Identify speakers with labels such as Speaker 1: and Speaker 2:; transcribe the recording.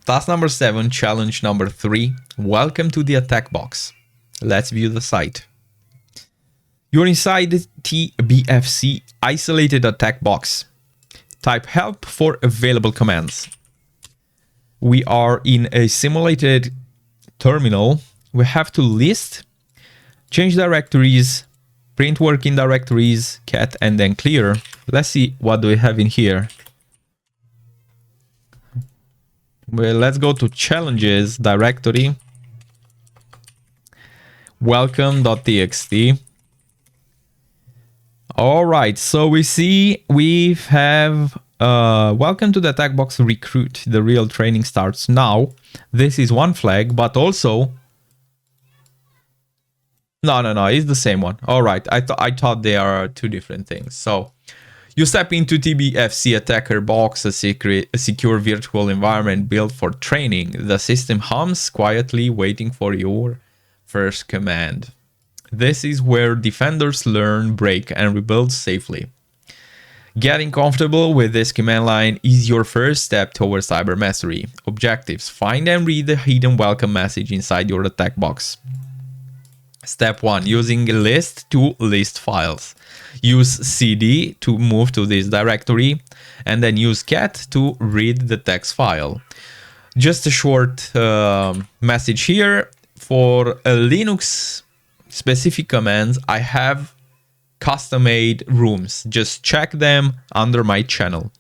Speaker 1: Task number 7, challenge number 3. Welcome to the AttackBox. Let's view the site. You're inside the TBFC isolated AttackBox. Type help for available commands. We are in a simulated terminal. We have to list, change directories, print working directories, cat, and then clear. Let's see what do we have in here. Well, let's go to challenges directory. Welcome.txt. All right, so we see we have welcome to the AttackBox recruit. The real training starts now. This is one flag, but also no, it's the same one. All right, I thought they are two different things. So you step into TBFC Attacker Box, a secure virtual environment built for training. The system hums quietly, waiting for your first command. This is where defenders learn, break, and rebuild safely. Getting comfortable with this command line is your first step towards cyber mastery. Objectives: find and read the hidden welcome message inside your attack box. Step 1. Using a list to list files. Use cd to move to this directory, and then use cat to read the text file. Just a short message here. For a Linux specific commands, I have custom-made rooms. Just check them under my channel.